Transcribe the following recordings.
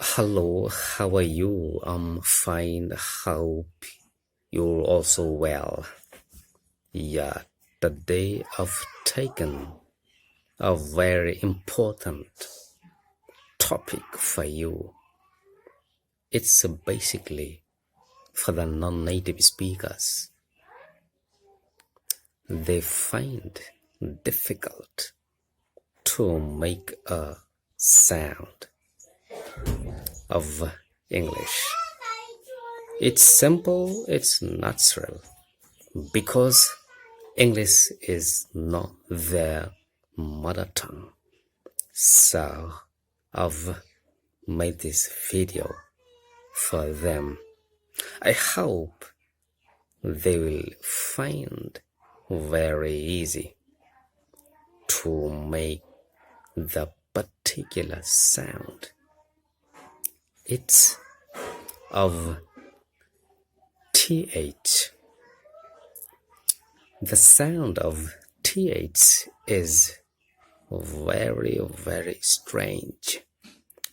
Hello, how are you? I'm fine. Hope you're also well. Yeah, today I've taken a very important topic for you. It's basically for the non-native speakers. They find difficult to make a sound of English. It's simple, it's natural, because English is not their mother tongue. So I've made this video for them. I hope they will find very easy to make the particular sound. It's of TH. The sound of TH is very, very strange.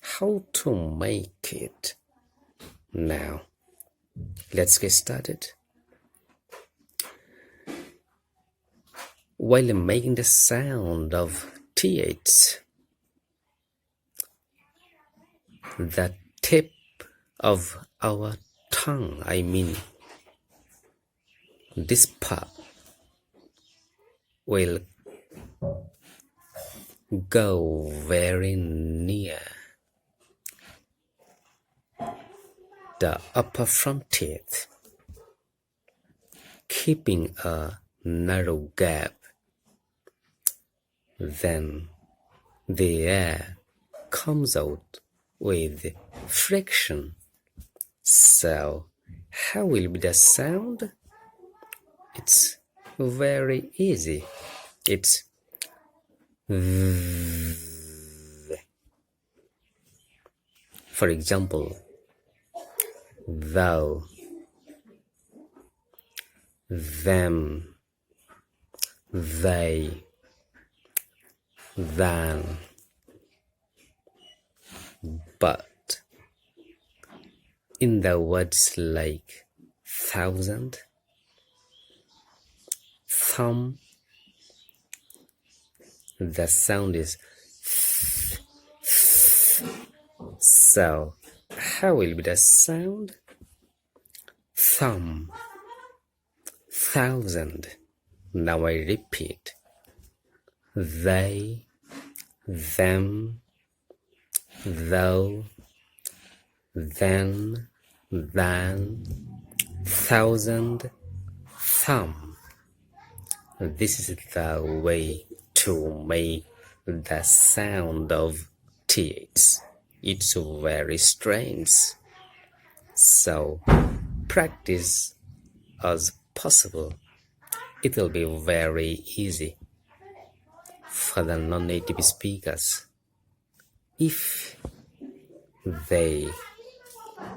How to make it? Now, let's get started. While making the sound of TH, the tip of our tongue, this part, will go very near the upper front teeth, keeping a narrow gap. Then the air comes out with friction. So how will be the sound? It's very easy. It's for example, thou, them, they, than. But in the words like thousand, thumb, the sound is so how will be the sound? Thumb, thousand. Now I repeat: they, them, thou, then, than, thousand, thumb. This is the way to make the sound of TH. It's very strange. So practice as possible. It will be very easy for the non-native speakers if they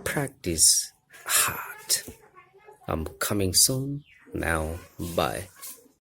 practice hard. I'm coming soon. Now, bye.